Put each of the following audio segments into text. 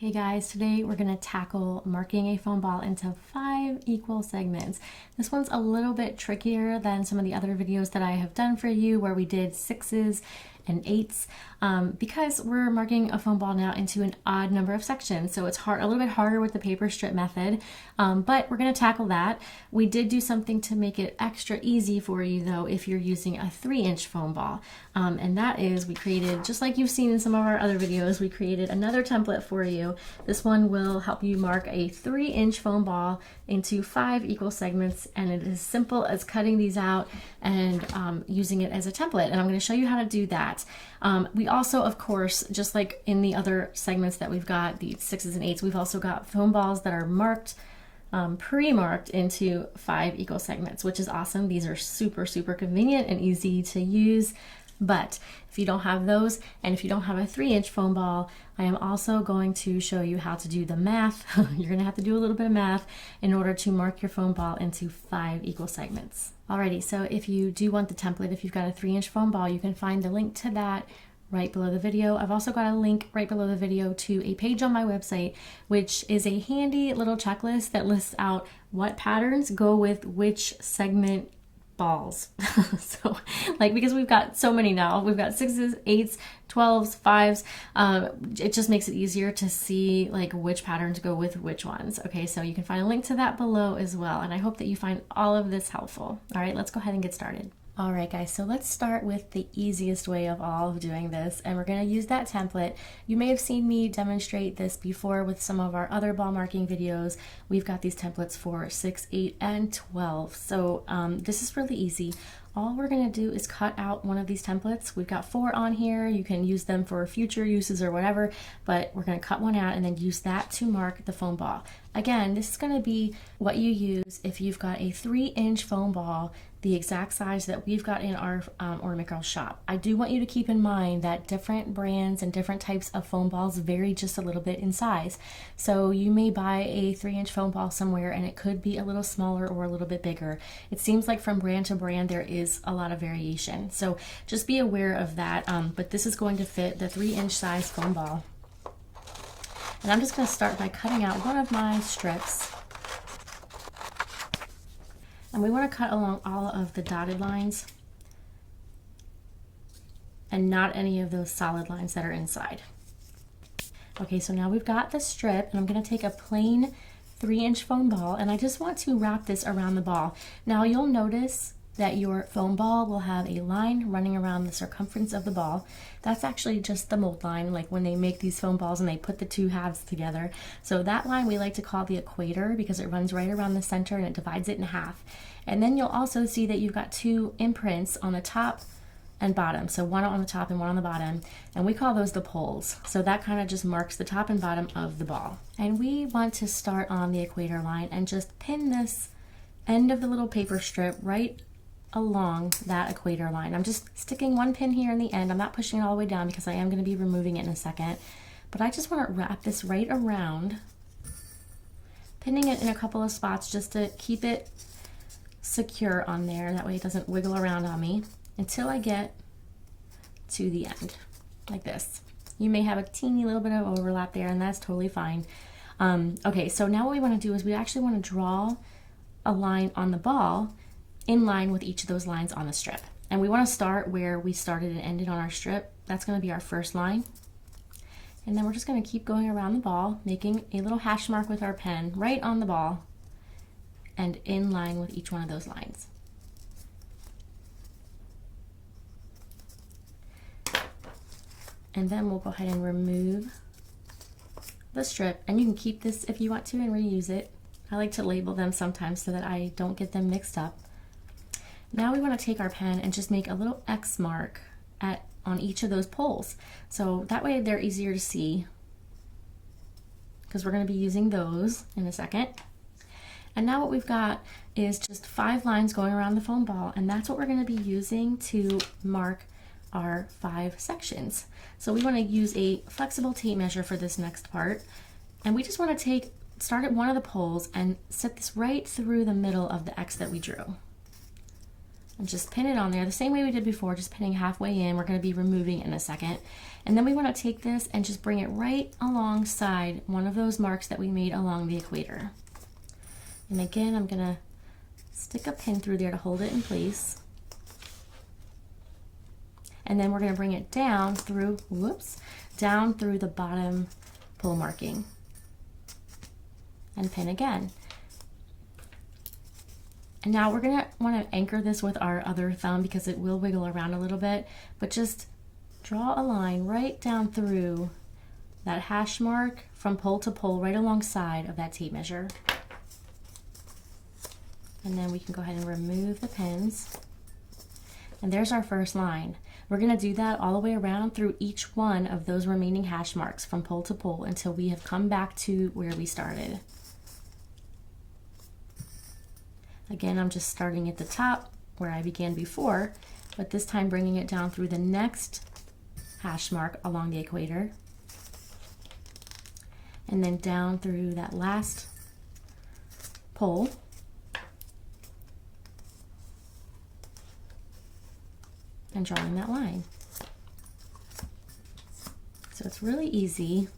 Hey guys, today we're going to tackle marking a foam ball into 5 equal segments. This one's a little bit trickier than some of the other videos that I have done for you where we did 6s and 8s because we're marking a foam ball now into an odd number of sections. So it's a little bit harder with the paper strip method, but we're going to tackle that. We did do something to make it extra easy for you though if you're using a 3-inch foam ball. And that is, we created, just like you've seen in some of our other videos, we created another template for you. This one will help you mark a 3-inch foam ball into 5 equal segments, and it is as simple as cutting these out and using it as a template. And I'm going to show you how to do that. We also, of course, just like in the other segments that we've got, the 6s and 8s, we've also got foam balls that are marked, pre-marked into 5 equal segments, which is awesome. These are super, super convenient and easy to use. But if you don't have those, and if you don't have a 3-inch foam ball, I am also going to show you how to do the math. You're going to have to do a little bit of math in order to mark your foam ball into 5 equal segments. Alrighty, so if you do want the template, if you've got a 3-inch foam ball, you can find the link to that right below the video. I've also got a link right below the video to a page on my website, which is a handy little checklist that lists out what patterns go with which segment balls. So like, because we've got so many now, we've got 6s, 8s, 12s, 5s, it just makes it easier to see like which patterns go with which ones. Okay, so you can find a link to that below as well, and I hope that you find all of this helpful. All right, let's go ahead and get started. All right guys, so let's start with the easiest way of all of doing this, and we're going to use that template. You may have seen me demonstrate this before with some of our other ball marking videos. We've got these templates for 6, 8, and 12. So this is really easy. All we're going to do is cut out one of these templates. We've got 4 on here. You can use them for future uses or whatever, but we're going to cut one out and then use that to mark the foam ball. Again, this is going to be what you use if you've got a 3-inch foam ball, the exact size that we've got in our Ornament Girl shop. I do want you to keep in mind that different brands and different types of foam balls vary just a little bit in size. So you may buy a 3-inch foam ball somewhere and it could be a little smaller or a little bit bigger. It seems like from brand to brand there is a lot of variation. So just be aware of that, but this is going to fit the 3-inch size foam ball. And I'm just going to start by cutting out one of my strips. And we want to cut along all of the dotted lines and not any of those solid lines that are inside. Okay, so now we've got the strip, and I'm going to take a plain 3-inch foam ball, and I just want to wrap this around the ball. Now you'll notice that your foam ball will have a line running around the circumference of the ball. That's actually just the mold line, like when they make these foam balls and they put the 2 halves together. So that line we like to call the equator because it runs right around the center and it divides it in half. And then you'll also see that you've got 2 imprints on the top and bottom. So one on the top and one on the bottom, and we call those the poles. So that kind of just marks the top and bottom of the ball. And we want to start on the equator line and just pin this end of the little paper strip right along that equator line. I'm just sticking one pin here in the end. I'm not pushing it all the way down because I am going to be removing it in a second. But I just want to wrap this right around, pinning it in a couple of spots just to keep it secure on there. That way it doesn't wiggle around on me until I get to the end, like this. You may have a teeny little bit of overlap there, and that's totally fine. Okay, so now what we want to do is we actually want to draw a line on the ball in line with each of those lines on the strip. And we want to start where we started and ended on our strip. That's going to be our first line. And then we're just going to keep going around the ball, making a little hash mark with our pen right on the ball and in line with each one of those lines. And then we'll go ahead and remove the strip, and you can keep this if you want to and reuse it. I like to label them sometimes so that I don't get them mixed up. Now we want to take our pen and just make a little X mark on each of those poles. So that way they're easier to see because we're going to be using those in a second. And now what we've got is just 5 lines going around the foam ball, and that's what we're going to be using to mark our 5 sections. So we want to use a flexible tape measure for this next part, and we just want to start at one of the poles and set this right through the middle of the X that we drew. and just pin it on there the same way we did before, just pinning halfway in. We're going to be removing in a second. And then we want to take this and just bring it right alongside one of those marks that we made along the equator. And again, I'm going to stick a pin through there to hold it in place. And then we're going to bring it down through, down through the bottom pull marking and pin again. And now we're going to want to anchor this with our other thumb because it will wiggle around a little bit, but just draw a line right down through that hash mark from pole to pole right alongside of that tape measure. And then we can go ahead and remove the pins. And there's our first line. We're going to do that all the way around through each one of those remaining hash marks from pole to pole until we have come back to where we started. Again, I'm just starting at the top where I began before, but this time bringing it down through the next hash mark along the equator, and then down through that last pole, and drawing that line. So it's really easy.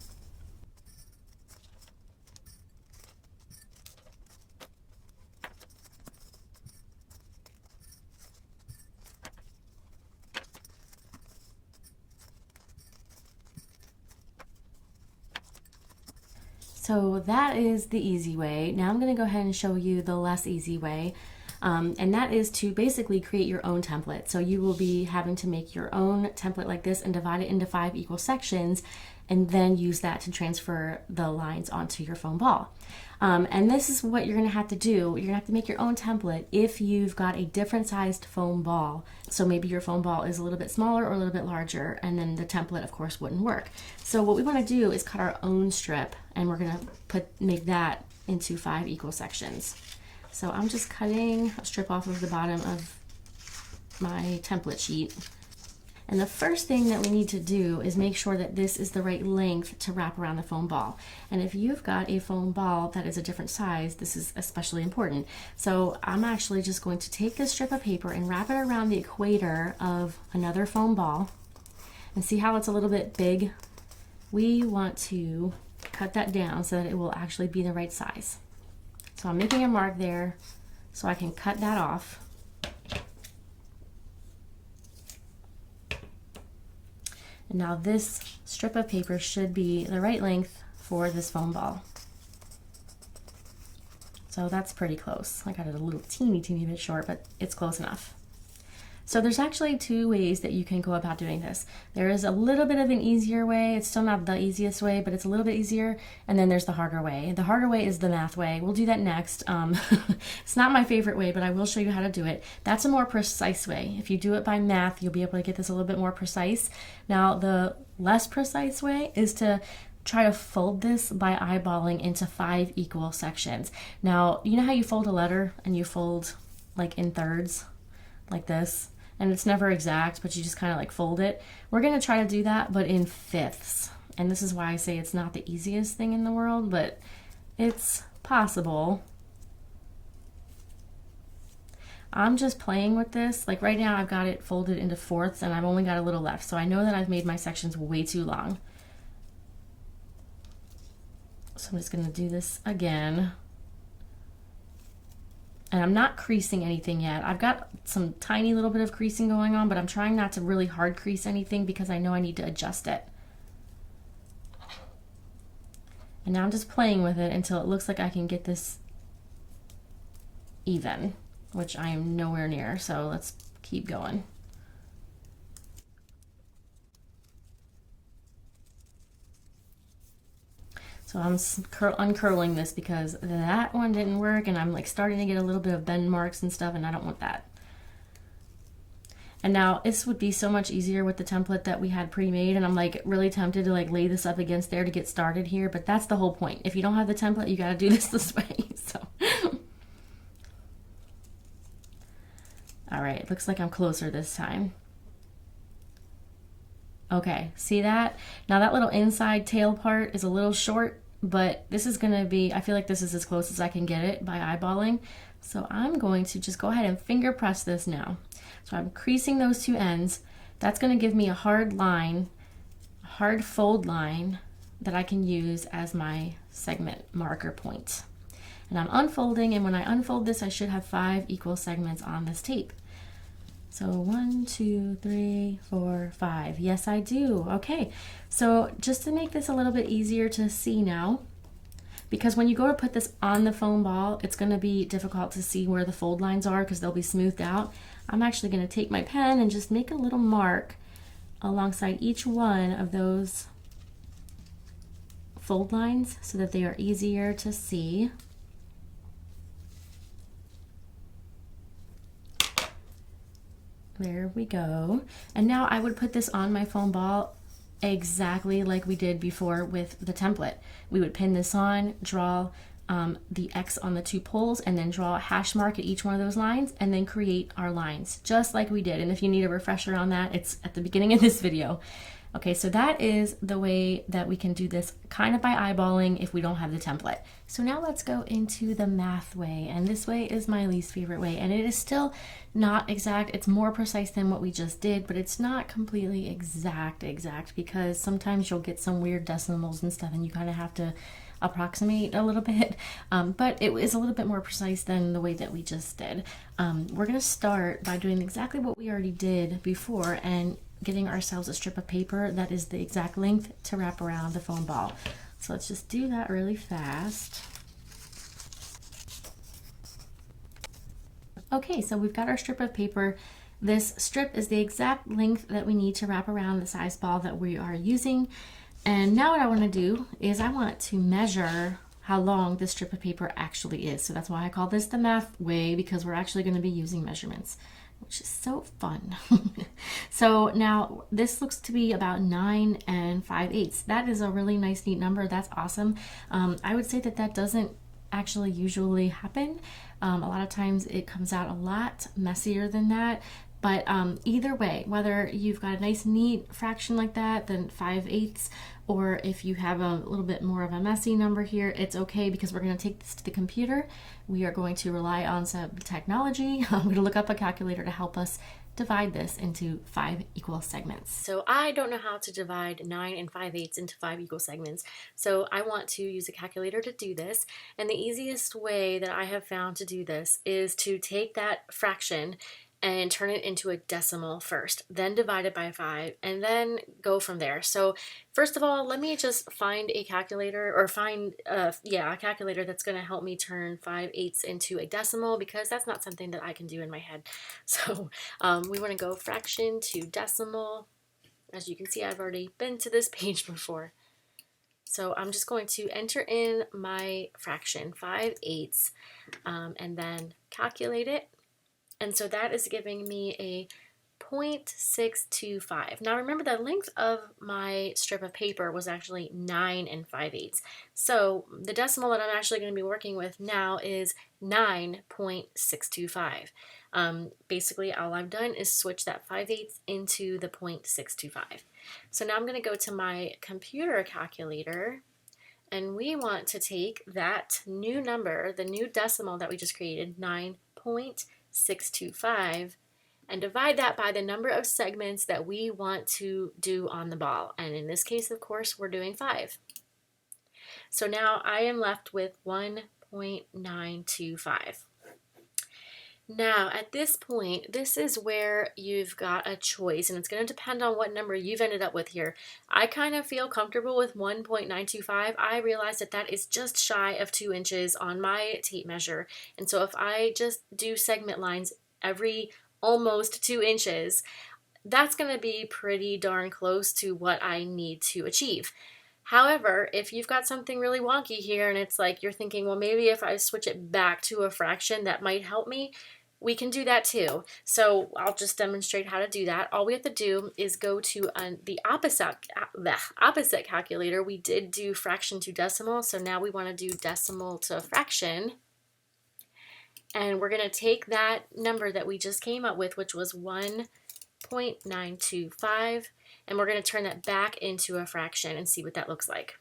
So that is the easy way. Now I'm going to go ahead and show you the less easy way. And that is to basically create your own template. So you will be having to make your own template like this and divide it into 5 equal sections, and then use that to transfer the lines onto your foam ball. And this is what you're going to have to do. You're going to have to make your own template if you've got a different sized foam ball. So maybe your foam ball is a little bit smaller or a little bit larger, and then the template of course wouldn't work. So what we want to do is cut our own strip, and we're going to make that into 5 equal sections. So I'm just cutting a strip off of the bottom of my template sheet. And the first thing that we need to do is make sure that this is the right length to wrap around the foam ball. And if you've got a foam ball that is a different size, this is especially important. So I'm actually just going to take this strip of paper and wrap it around the equator of another foam ball. And see how it's a little bit big? We want to cut that down so that it will actually be the right size. So I'm making a mark there so I can cut that off. And now this strip of paper should be the right length for this foam ball. So that's pretty close. I got it a little teeny bit short, but it's close enough. So there's actually 2 ways that you can go about doing this. There is a little bit of an easier way. It's still not the easiest way, but it's a little bit easier. And then there's the harder way. The harder way is the math way. We'll do that next. It's not my favorite way, but I will show you how to do it. That's a more precise way. If you do it by math, you'll be able to get this a little bit more precise. Now, the less precise way is to try to fold this by eyeballing into 5 equal sections. Now, you know how you fold a letter and you fold like in thirds, like this? And it's never exact, but you just kind of like fold it. We're going to try to do that, but in fifths. And this is why I say it's not the easiest thing in the world, but it's possible. I'm just playing with this. Like right now I've got it folded into fourths and I've only got a little left. So I know that I've made my sections way too long. So I'm just going to do this again. And I'm not creasing anything yet. I've got some tiny little bit of creasing going on, but I'm trying not to really hard crease anything because I know I need to adjust it. And now I'm just playing with it until it looks like I can get this even, which I am nowhere near, so let's keep going. So I'm uncurling this because that one didn't work, and I'm like starting to get a little bit of bend marks and stuff, and I don't want that. And now this would be so much easier with the template that we had pre-made, and I'm like really tempted to like lay this up against there to get started here, but that's the whole point. If you don't have the template, you got to do this way. So all right, it looks like I'm closer this time. Okay, see that? Now that little inside tail part is a little short, but this is gonna be, I feel like this is as close as I can get it by eyeballing. So I'm going to just go ahead and finger press this now. So I'm creasing those two ends. That's going to give me a hard line, a hard fold line that I can use as my segment marker point. And I'm unfolding, and when I unfold this, I should have 5 equal segments on this tape. So 1, 2, 3, 4, 5. Yes, I do. Okay, so just to make this a little bit easier to see now, because when you go to put this on the foam ball, it's going to be difficult to see where the fold lines are because they'll be smoothed out. I'm actually going to take my pen and just make a little mark alongside each one of those fold lines so that they are easier to see. There we go. And now I would put this on my foam ball exactly like we did before with the template. We would pin this on, draw the X on the 2 poles, and then draw a hash mark at each one of those lines, and then create our lines, just like we did. And if you need a refresher on that, it's at the beginning of this video. Okay, so that is the way that we can do this kind of by eyeballing if we don't have the template. So now let's go into the math way, and this way is my least favorite way, and it is still not exact. It's more precise than what we just did, but it's not completely exact because sometimes you'll get some weird decimals and stuff and you kind of have to approximate a little bit, but it is a little bit more precise than the way that we just did. We're going to start by doing exactly what we already did before and getting ourselves a strip of paper that is the exact length to wrap around the foam ball. So let's just do that really fast. Okay, so we've got our strip of paper. This strip is the exact length that we need to wrap around the size ball that we are using. And now what I want to do is I want to measure how long this strip of paper actually is. So that's why I call this the math way, because we're actually going to be using measurements, which is so fun. So now this looks to be about 9 5/8. That is a really nice, neat number. That's awesome. I would say that that doesn't actually usually happen. A lot of times it comes out a lot messier than that. But either way, whether you've got a nice neat fraction like that, then 5/8, or if you have a little bit more of a messy number here, it's okay, because we're going to take this to the computer. We are going to rely on some technology. I'm going to look up a calculator to help us divide this into 5 equal segments. So I don't know how to divide 9 5/8 into 5 equal segments, so I want to use a calculator to do this. And the easiest way that I have found to do this is to take that fraction and turn it into a decimal first, then divide it by 5, and then go from there. So first of all, let me just find a calculator, or find a calculator that's going to help me turn 5/8 into a decimal, because that's not something that I can do in my head. So we want to go fraction to decimal. As you can see, I've already been to this page before. So I'm just going to enter in my fraction, 5/8, and then calculate it. And so that is giving me a 0.625. Now remember, the length of my strip of paper was actually 9 5/8. So the decimal that I'm actually going to be working with now is 9.625. Basically, all I've done is switch that 5/8 into the 0.625. So now I'm going to go to my computer calculator, and we want to take that new number, the new decimal that we just created, 9.625, and divide that by the number of segments that we want to do on the ball. And in this case, of course, we're doing 5. So now I am left with 1.925. Now, at this point, this is where you've got a choice, and it's going to depend on what number you've ended up with here. I kind of feel comfortable with 1.925. I realize that that is just shy of 2 inches on my tape measure, and so if I just do segment lines every almost 2 inches, that's going to be pretty darn close to what I need to achieve. However, if you've got something really wonky here and it's like you're thinking, well, maybe if I switch it back to a fraction, that might help me, we can do that too. So I'll just demonstrate how to do that. All we have to do is go to the opposite calculator. We did do fraction to decimal, so now we want to do decimal to fraction. And we're going to take that number that we just came up with, which was 1.925, and we're going to turn that back into a fraction and see what that looks like.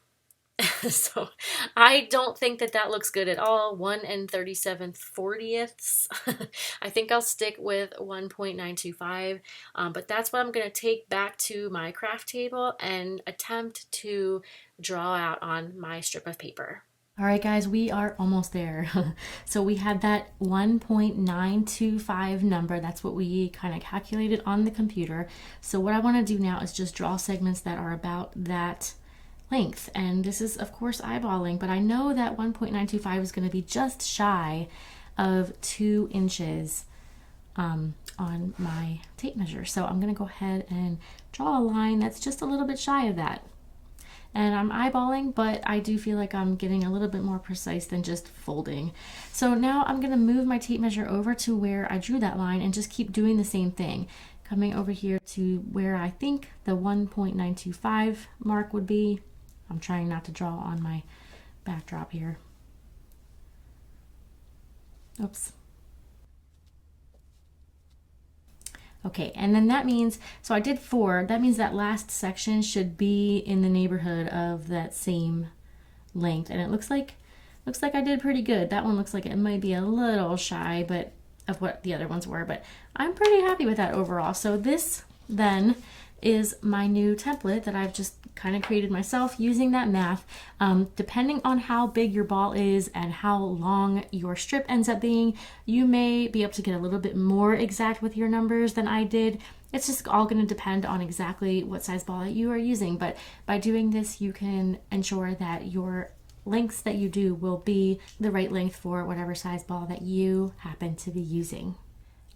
So I don't think that that looks good at all. 1 37/40. I think I'll stick with 1.925, but that's what I'm going to take back to my craft table and attempt to draw out on my strip of paper. All right, guys, we are almost there. So we had that 1.925 number. That's what we kind of calculated on the computer. So what I want to do now is just draw segments that are about that length. And this is, of course, eyeballing, but I know that 1.925 is going to be just shy of 2 inches on my tape measure. So I'm going to go ahead and draw a line that's just a little bit shy of that. And I'm eyeballing, but I do feel like I'm getting a little bit more precise than just folding. So now I'm gonna move my tape measure over to where I drew that line and just keep doing the same thing. Coming over here to where I think the 1.925 mark would be. I'm trying not to draw on my backdrop here. Oops. Okay, and then that means, so I did 4, that means that last section should be in the neighborhood of that same length, and it looks like I did pretty good. That one looks like it might be a little shy but of what the other ones were, but I'm pretty happy with that overall. So this then is my new template that I've just kind of created myself using that math. Depending on how big your ball is and how long your strip ends up being, you may be able to get a little bit more exact with your numbers than I did. It's just all going to depend on exactly what size ball that you are using, but by doing this you can ensure that your lengths that you do will be the right length for whatever size ball that you happen to be using.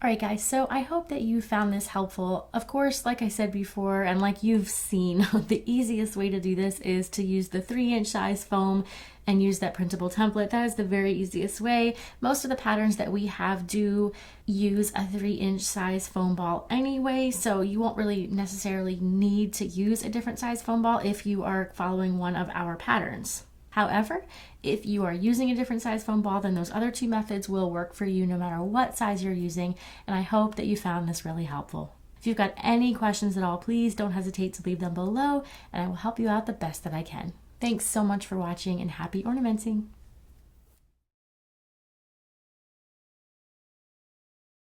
All right, guys, so I hope that you found this helpful. Of course, like I said before, and like you've seen, the easiest way to do this is to use the 3-inch size foam and use that printable template. That is the very easiest way. Most of the patterns that we have do use a 3-inch size foam ball anyway, so you won't really necessarily need to use a different size foam ball if you are following one of our patterns. However, if you are using a different size foam ball, then those other 2 methods will work for you no matter what size you're using, and I hope that you found this really helpful. If you've got any questions at all, please don't hesitate to leave them below, and I will help you out the best that I can. Thanks so much for watching, and happy ornamenting!